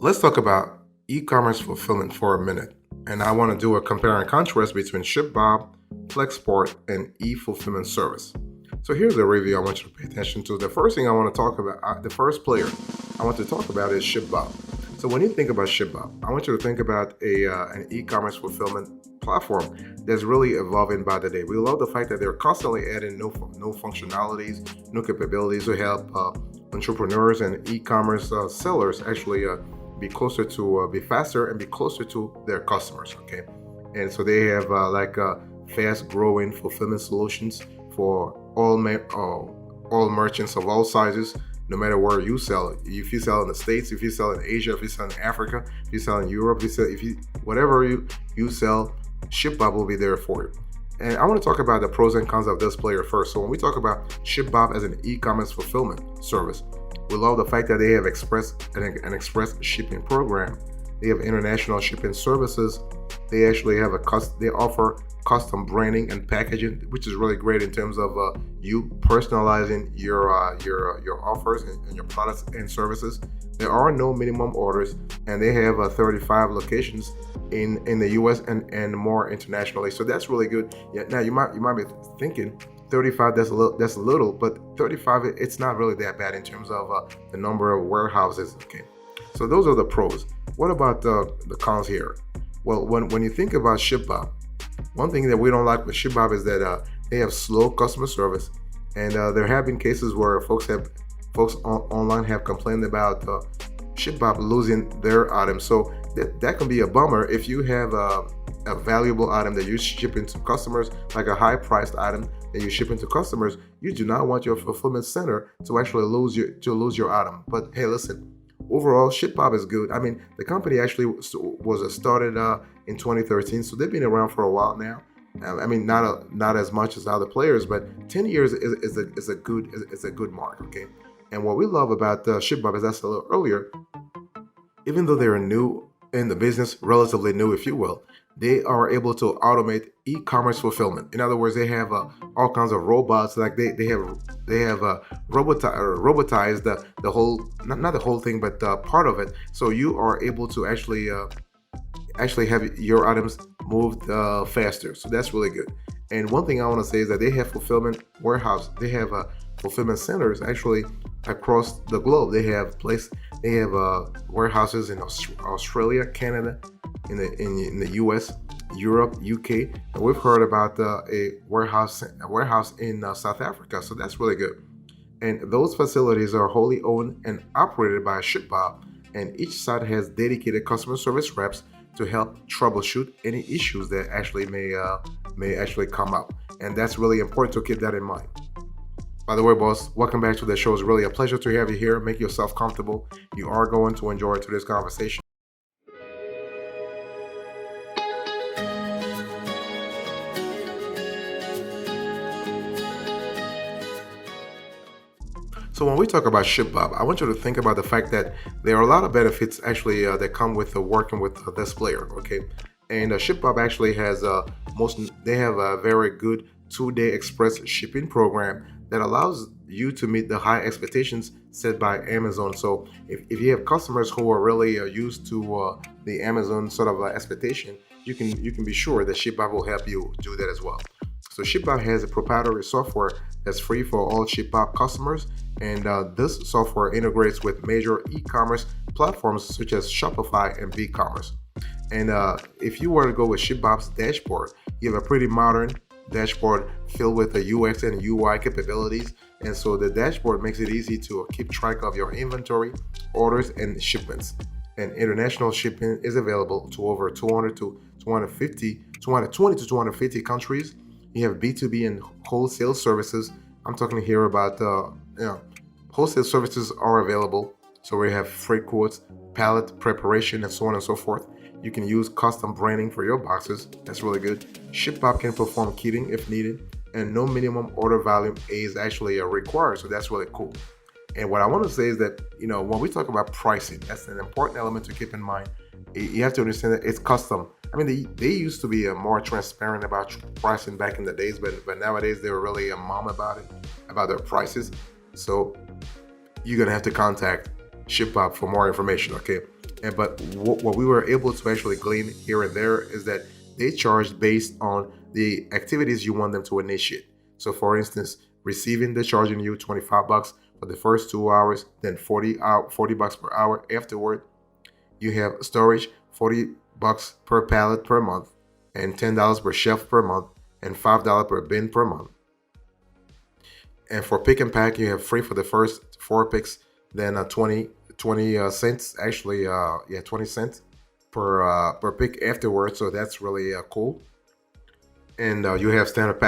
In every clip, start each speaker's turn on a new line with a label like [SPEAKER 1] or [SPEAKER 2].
[SPEAKER 1] Let's talk about e-commerce fulfillment for a minute. And I want to do a compare and contrast between ShipBob, Flexport, and eFulfillment service. So here's a review I want you to pay attention to. The first thing I want to talk about, the first player I want to talk about is ShipBob. So when you think about ShipBob, I want you to think about an e-commerce fulfillment platform that's really evolving by the day. We love the fact that they're constantly adding new functionalities, new capabilities to help entrepreneurs and e-commerce sellers actually be closer to be faster and be closer to their customers. Okay, and so they have fast growing fulfillment solutions for all merchants of all sizes, no matter where you sell. If you sell in the States, if you sell in Asia, if you sell in Africa, if you sell in Europe, if you whatever you sell, ShipBob will be there for you. And I want to talk about the pros and cons of this player first. So when we talk about ShipBob as an e-commerce fulfillment service, we love the fact that they have an express shipping program. They have international shipping services. They actually have they offer custom branding and packaging, which is really great in terms of you personalizing your offers and your products and services. There are no minimum orders, and they have 35 locations in the U.S. and more internationally. So that's really good. Yeah. Now you might be thinking 35 that's a little, but 35 it's not really that bad in terms of the number of warehouses. Okay. So those are the pros. What about the cons here? Well, when you think about ShipBob, one thing that we don't like with ShipBob is that they have slow customer service, and there have been cases where folks online have complained about ShipBob losing their items. So that can be a bummer if you have a valuable item that you're shipping to customers, like a high-priced item that you're shipping to customers. You do not want your fulfillment center to actually lose your item. But hey, listen. Overall, ShipBob is good. I mean, the company actually was started in 2013, so they've been around for a while now. I mean, not as much as other players, but 10 years is a good mark. Okay, and what we love about ShipBob, as I said a little earlier, even though they're new in the business, relatively new, if you will, they are able to automate e-commerce fulfillment. In other words, they have all kinds of robots. Like they have robotized the whole, not the whole thing, but part of it. So you are able to actually have your items moved faster. So that's really good. And one thing I want to say is that they have fulfillment warehouse. They have fulfillment centers actually across the globe. They have warehouses in Australia, Canada, in the U.S., Europe, UK, and we've heard about a warehouse in South Africa. So that's really good. And those facilities are wholly owned and operated by ShipBob, and each site has dedicated customer service reps to help troubleshoot any issues that actually may actually come up. And that's really important to keep that in mind. By the way, boss, welcome back to the show. It's really a pleasure to have you here. Make yourself comfortable. You are going to enjoy today's conversation. So when we talk about ShipBob, I want you to think about the fact that there are a lot of benefits actually that come with working with this player. Okay, and ShipBob actually has they have a very good 2-day express shipping program that allows you to meet the high expectations set by Amazon. So if you have customers who are really used to the Amazon sort of expectation, you can be sure that ShipBob will help you do that as well. So ShipBob has a proprietary software that's free for all ShipBob customers, and this software integrates with major e-commerce platforms such as Shopify and BigCommerce. And if you were to go with ShipBob's dashboard, you have a pretty modern dashboard filled with the UX and UI capabilities. And so the dashboard makes it easy to keep track of your inventory, orders, and shipments. And international shipping is available to over 220 to 250 countries. You have B2B and wholesale services. I'm talking here about wholesale services are available. So we have freight quotes, pallet preparation, and so on and so forth. You can use custom branding for your boxes. That's really good. ShipBob can perform kitting if needed, and no minimum order volume is actually required. So that's really cool. And what I want to say is that, when we talk about pricing, that's an important element to keep in mind. You have to understand that it's custom. I mean, they used to be more transparent about pricing back in the days, but nowadays they're really mum about it, about their prices. So you're gonna have to contact ShipBob for more information. Okay. But what we were able to actually glean here and there is that they charge based on the activities you want them to initiate. So for instance, receiving, they're charging you $25 for the first 2 hours, then 40 bucks per hour afterward. You have storage, $40 per pallet per month, and $10 per shelf per month, and $5 per bin per month. And for pick and pack, you have free for the first 4 picks, then 20 cents, actually, 20 cents per pick afterwards. So that's really cool. And you have standard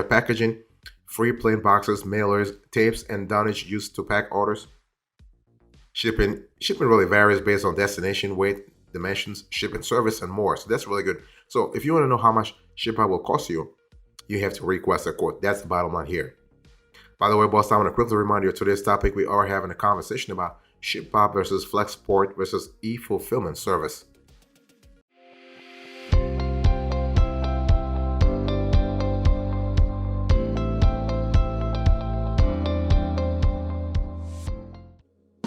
[SPEAKER 1] packaging, free plain boxes, mailers, tapes, and dunnage used to pack orders. Shipping really varies based on destination, weight, dimensions, shipping service, and more. So that's really good. So if you want to know how much ShipBob will cost you, you have to request a quote. That's the bottom line here. By the way, boss, I want to quickly remind you of today's topic. We are having a conversation about ShipBob versus Flexport versus eFulfillment service.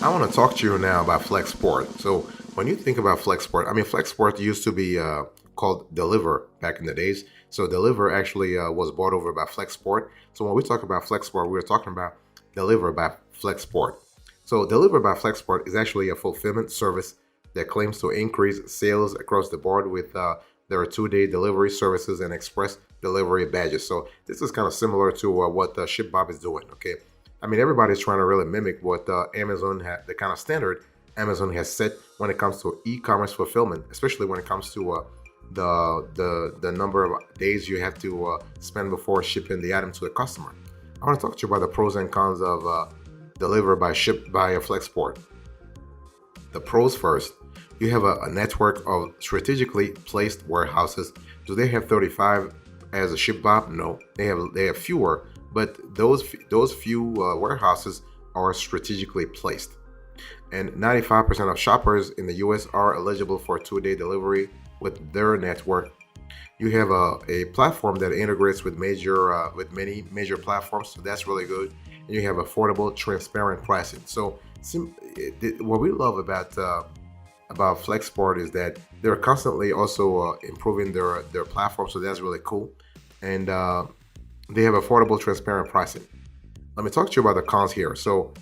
[SPEAKER 1] I want to talk to you now about Flexport. So when you think about Flexport, I mean, Flexport used to be called Deliver back in the days. So Deliver actually was bought over by Flexport. So when we talk about Flexport, we're talking about Deliver by Flexport. So Deliver by Flexport is actually a fulfillment service that claims to increase sales across the board with their 2-day delivery services and express delivery badges. So this is kind of similar to what ShipBob is doing, okay? I mean, everybody's trying to really mimic what Amazon had, the kind of standard Amazon has set when it comes to e-commerce fulfillment, especially when it comes to the number of days you have to spend before shipping the item to the customer. I want to talk to you about the pros and cons of Deliver by Flexport. The pros first. You have a network of strategically placed warehouses. Do they have 35 as a ShipBob? No, they have fewer. But those few warehouses are strategically placed. And 95% of shoppers in the US are eligible for 2-day delivery with their network. You have a platform that integrates with many major platforms, so that's really good. And you have affordable, transparent pricing. So what we love about Flexport is that they're constantly also improving their platform, so that's really cool. And they have affordable, transparent pricing. Let me talk to you about the cons here. So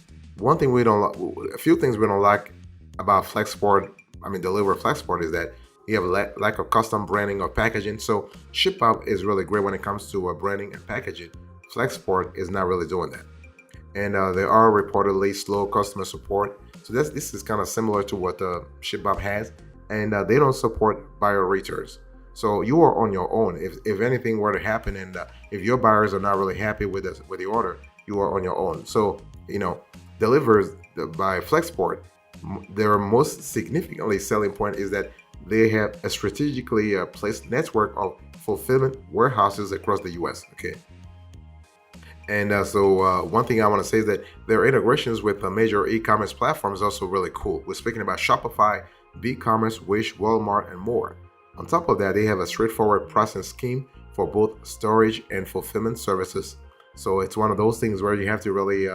[SPEAKER 1] a few things we don't like about Deliver Flexport is that you have a lack of custom branding or packaging. So ShipBob is really great when it comes to branding and packaging. Flexport is not really doing that. And there are reportedly slow customer support. So this is kind of similar to what ShipBob has. And they don't support buyer returns. So you are on your own. If anything were to happen, and if your buyers are not really happy with the order, you are on your own. So Delivers by Flexport, their most significantly selling point is that they have a strategically placed network of fulfillment warehouses across the U.S. Okay. And so one thing I want to say is that their integrations with major e-commerce platforms is also really cool. We're speaking about Shopify, BigCommerce, Wish, Walmart, and more. On top of that, they have a straightforward pricing scheme for both storage and fulfillment services. So it's one of those things where you have to really,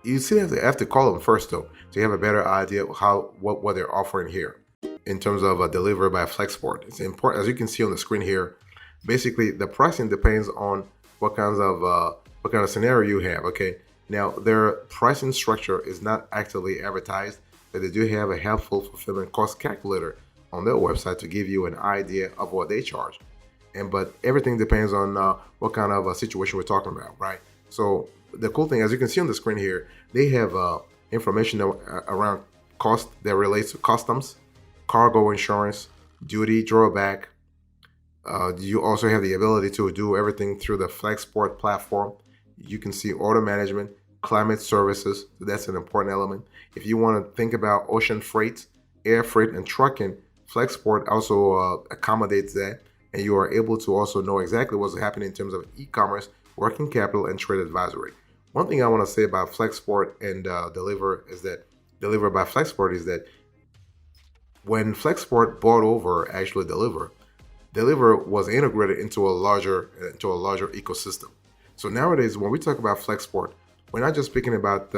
[SPEAKER 1] you still have to call them first though, so you have a better idea of what they're offering here in terms of Deliver by Flexport. It's important, as you can see on the screen here. Basically, the pricing depends on what kind of scenario you have. Okay, now their pricing structure is not actively advertised, but they do have a helpful fulfillment cost calculator on their website to give you an idea of what they charge. But everything depends on what kind of a situation we're talking about, right? So the cool thing, as you can see on the screen here, they have information around cost that relates to customs, cargo insurance, duty drawback. You also have the ability to do everything through the Flexport platform. You can see order management, climate services. So that's an important element. If you want to think about ocean freight, air freight, and trucking, Flexport also accommodates that, and you are able to also know exactly what's happening in terms of e-commerce, working capital, and trade advisory. One thing I want to say about Flexport and Deliver by Flexport is that when Flexport bought over actually Deliver was integrated into a larger ecosystem. So nowadays, when we talk about Flexport, we're not just speaking about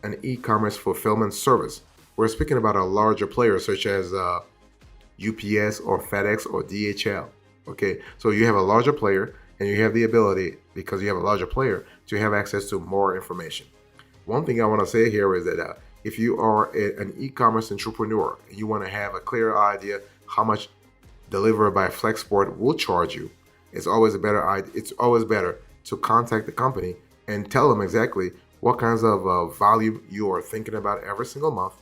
[SPEAKER 1] an e-commerce fulfillment service. we're speaking about a larger player such as UPS or FedEx or DHL. Okay, so you have a larger player and you have the ability, because you have a larger player, to have access to more information. One thing I want to say here is that if you are an e-commerce entrepreneur and you want to have a clear idea how much Delivered by Flexport will charge you, it's always better to contact the company and tell them exactly what kinds of volume you are thinking about every single month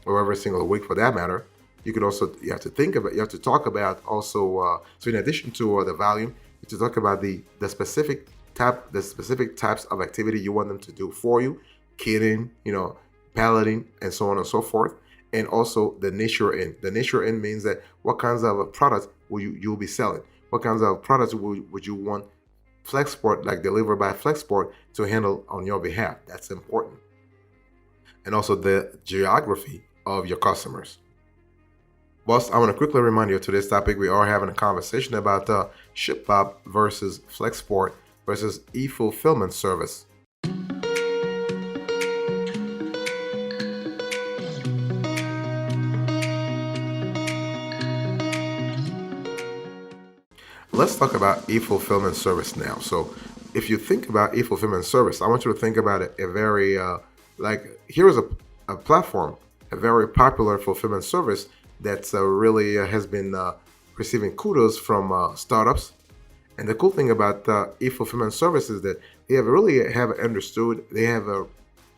[SPEAKER 1] or every single week for that matter. You have to talk about also, so in addition to the volume, you have to talk about the specific types of activity you want them to do for you, kitting, palleting, and so on and so forth. And also the niche you're in. The niche you're in means that what kinds of products will you'll be selling? What kinds of products would you want Flexport, like Delivered by Flexport, to handle on your behalf? That's important. And also the geography of your customers. Boss, I want to quickly remind you of today's topic. We are having a conversation about ShipBob versus Flexport versus eFulfillment service. Let's talk about eFulfillment service now. So if you think about eFulfillment service, I want you to think about it here's a platform, a very popular fulfillment service that's really has been receiving kudos from startups. And the cool thing about eFulfillment service is that they have understood, they have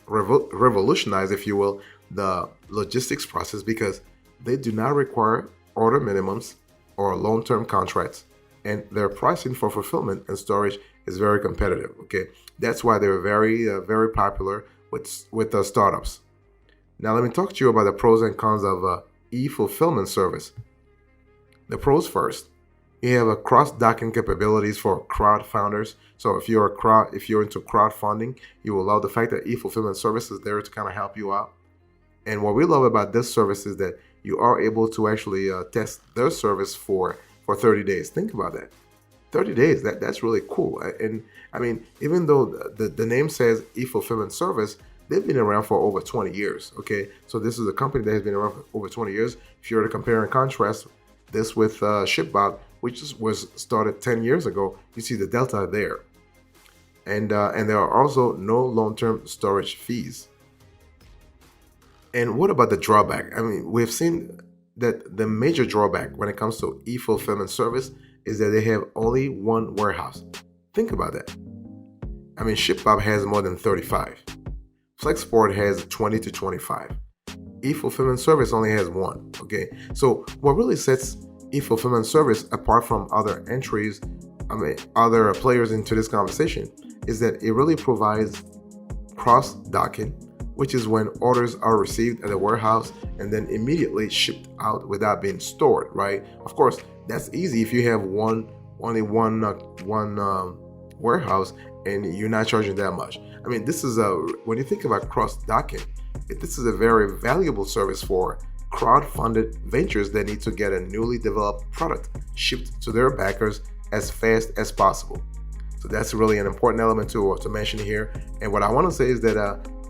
[SPEAKER 1] revolutionized, if you will, the logistics process, because they do not require order minimums or long-term contracts. And their pricing for fulfillment and storage is very competitive. Okay, that's why they're very popular with the startups. Now let me talk to you about the pros and cons of e-fulfillment service. The pros first. You have a cross-docking capabilities for crowd founders. So if you're into crowdfunding, you will love the fact that e-fulfillment service is there to kind of help you out. And what we love about this service is that you are able to actually test their service for 30 days. Think about that. 30 days, that's really cool. And I mean, even though the name says eFulfillment service, they've been around for over 20 years. Okay, so this is a company that has been around for over 20 years. If you were to compare and contrast this with ShipBob, which was started 10 years ago, you see the delta there. And there are also no long-term storage fees. And what about the drawback? I mean, we've seen that the major drawback when it comes to eFulfillment service is that they have only one warehouse. Think about that. I mean, ShipBob has more than 35. Flexport has 20 to 25. eFulfillment service only has one. Okay, so what really sets eFulfillment service apart from other other players into this conversation is that it really provides cross-docking, which is when orders are received at a warehouse and then immediately shipped out without being stored, right? Of course, that's easy if you have only one warehouse and you're not charging that much. I mean, when you think about cross-docking, this is a very valuable service for crowd-funded ventures that need to get a newly developed product shipped to their backers as fast as possible. So that's really an important element to mention here. And what I want to say is that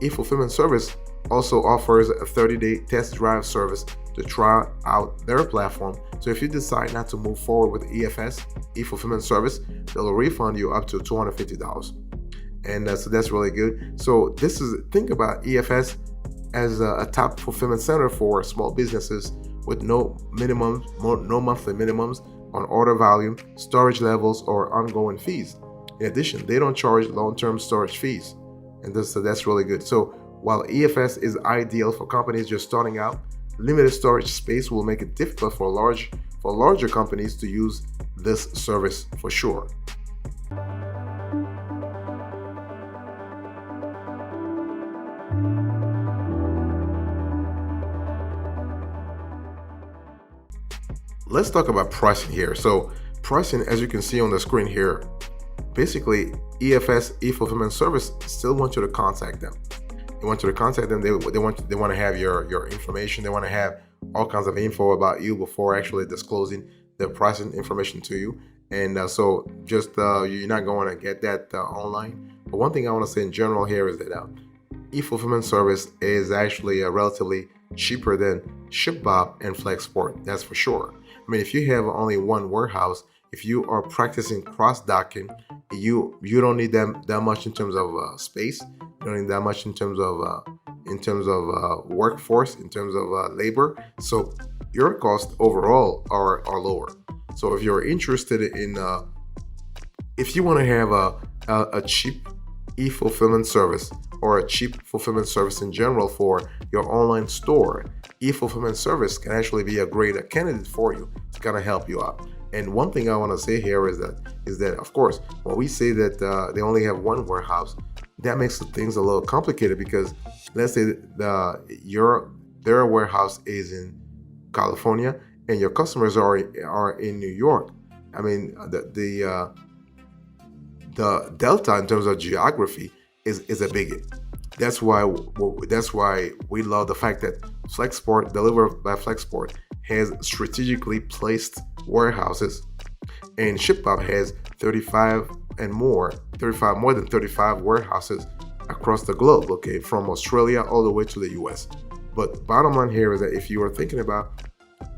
[SPEAKER 1] eFulfillment service also offers a 30-day test drive service to try out their platform. So if you decide not to move forward with eFulfillment service, they'll refund you up to $250. And so that's really good. So think about EFS as a top fulfillment center for small businesses with no monthly minimums on order volume, storage levels, or ongoing fees. In addition, they don't charge long-term storage fees. And so that's really good. So while EFS is ideal for companies just starting out, limited storage space will make it difficult for larger companies to use this service for sure. Let's talk about pricing here. So pricing, as you can see on the screen here, basically EFS, eFulfillment service, still want you to contact them. They want you to contact them. They want to have your information. They want to have all kinds of info about you before actually disclosing the pricing information to you. And so just you're not going to get that online. But one thing I want to say in general here is that eFulfillment service is actually relatively cheaper than ShipBob and Flexport, that's for sure. I mean, if you have only one warehouse, if you are practicing cross-docking, you don't need them that much in terms of space. You don't need that much in terms of workforce, in terms of labor. So your costs overall are lower. So if you're interested in, if you want to have a cheap e-fulfillment service or a cheap fulfillment service in general for your online store, e-fulfillment service can actually be a great candidate for you to kind of help you out. And one thing I want to say here is that of course, when we say that they only have one warehouse, that makes things a little complicated, because let's say their warehouse is in California and your customers are in New York. I mean, the delta in terms of geography is a biggie. That's why we love the fact that Flexport, delivered by Flexport, has strategically placed warehouses, and ShipBob has 35 more than 35 warehouses across the globe, okay, from Australia all the way to the US. But bottom line here is that if you are thinking about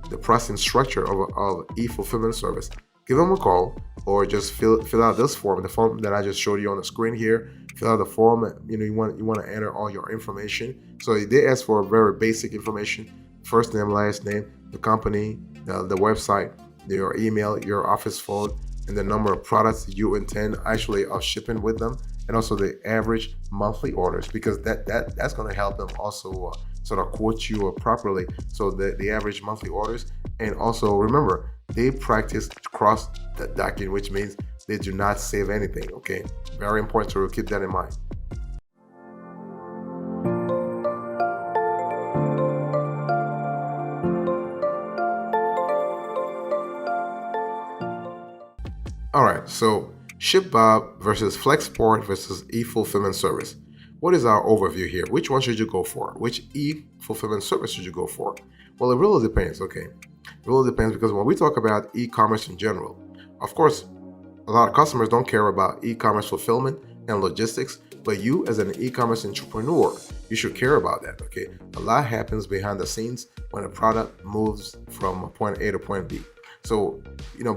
[SPEAKER 1] the pricing structure of e-fulfillment service, give them a call, or just fill out this form, the form that I just showed you on the screen here. Fill out the form. You want to enter all your information. So they ask for very basic information: first name, last name, the company, the website, your email, your office phone, and the number of products you intend actually of shipping with them, and also the average monthly orders, because that's going to help them also sort of quote you properly. So the average monthly orders. And also remember, they practice cross-docking, which means they do not save anything. Okay, very important to keep that in mind. All right, so ShipBob versus Flexport versus eFulfillment service. What is our overview here? Which one should you go for? Which e-fulfillment service should you go for? Well, it really depends, okay? It really depends, because when we talk about e-commerce in general, of course, a lot of customers don't care about e-commerce fulfillment and logistics, but you as an e-commerce entrepreneur, you should care about that, okay? A lot happens behind the scenes when a product moves from point A to point B. So,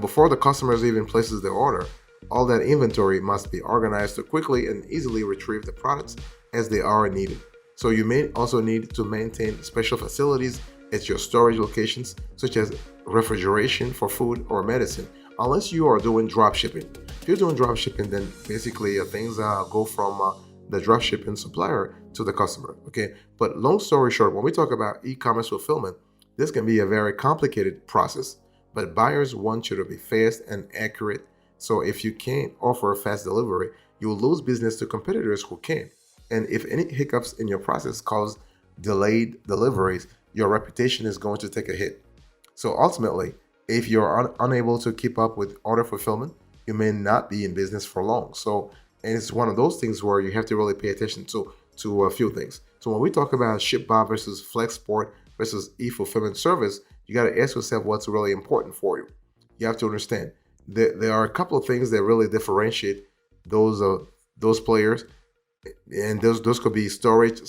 [SPEAKER 1] before the customers even places their order, all that inventory must be organized to quickly and easily retrieve the products as they are needed. So you may also need to maintain special facilities at your storage locations, such as refrigeration for food or medicine, unless you are doing drop shipping. If you're doing drop shipping, then basically things go from the drop shipping supplier to the customer, okay? But long story short, when we talk about e-commerce fulfillment, this can be a very complicated process, but buyers want you to be fast and accurate. So if you can't offer fast delivery, you will lose business to competitors who can. And if any hiccups in your process cause delayed deliveries, your reputation is going to take a hit. So ultimately, if you're unable to keep up with order fulfillment, you may not be in business for long. So, and it's one of those things where you have to really pay attention to a few things. So when we talk about ShipBob versus Flexport versus eFulfillment service, you got to ask yourself what's really important for you. You have to understand there are a couple of things that really differentiate those players, and those could be storage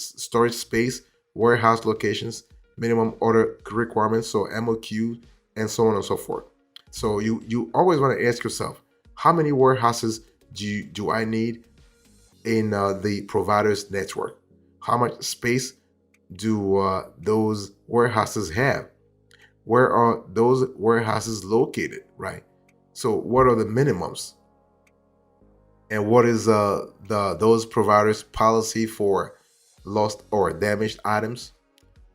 [SPEAKER 1] space, warehouse locations, minimum order requirements, so MOQ, and so on and so forth. So you always want to ask yourself, how many warehouses do I need in the provider's network? How much space do those warehouses have? Where are those warehouses located, right? So what are the minimums? And what is those providers' policy for lost or damaged items?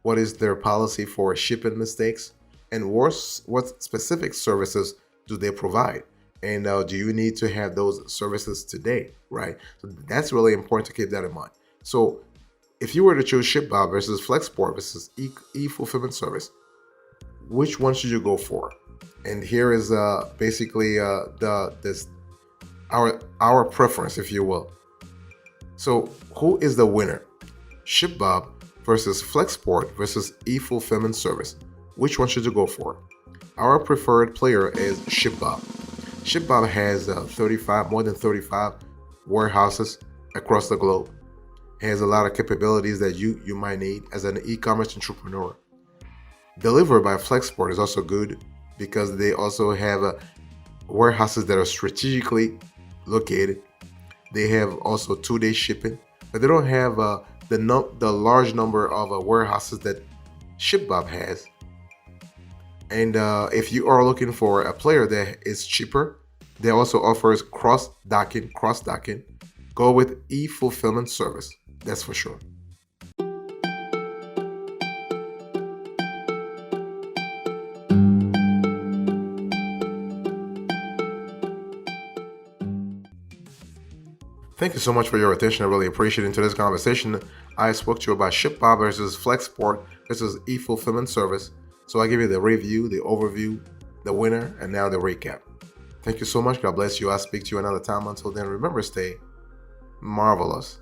[SPEAKER 1] What is their policy for shipping mistakes? And what specific services do they provide? And do you need to have those services today, right? So that's really important to keep that in mind. So if you were to choose ShipBob versus Flexport versus eFulfillment service, which one should you go for? And here is basically our preference, if you will. So who is the winner? ShipBob versus Flexport versus eFulfillment service. Which one should you go for? Our preferred player is ShipBob. ShipBob has more than 35 warehouses across the globe. has a lot of capabilities that you might need as an e-commerce entrepreneur. Delivered by Flexport is also good because they also have warehouses that are strategically located. They have also 2-day shipping, but they don't have the large number of warehouses that ShipBob has. And if you are looking for a player that is cheaper, they also offers cross-docking. Go with eFulfillment service. That's for sure. Thank you so much for your attention. I really appreciate it. In today's conversation, I spoke to you about ShipBob versus Flexport versus eFulfillment service. So I give you the review, the overview, the winner, and now the recap. Thank you so much. God bless you. I'll speak to you another time. Until then, remember, stay marvelous.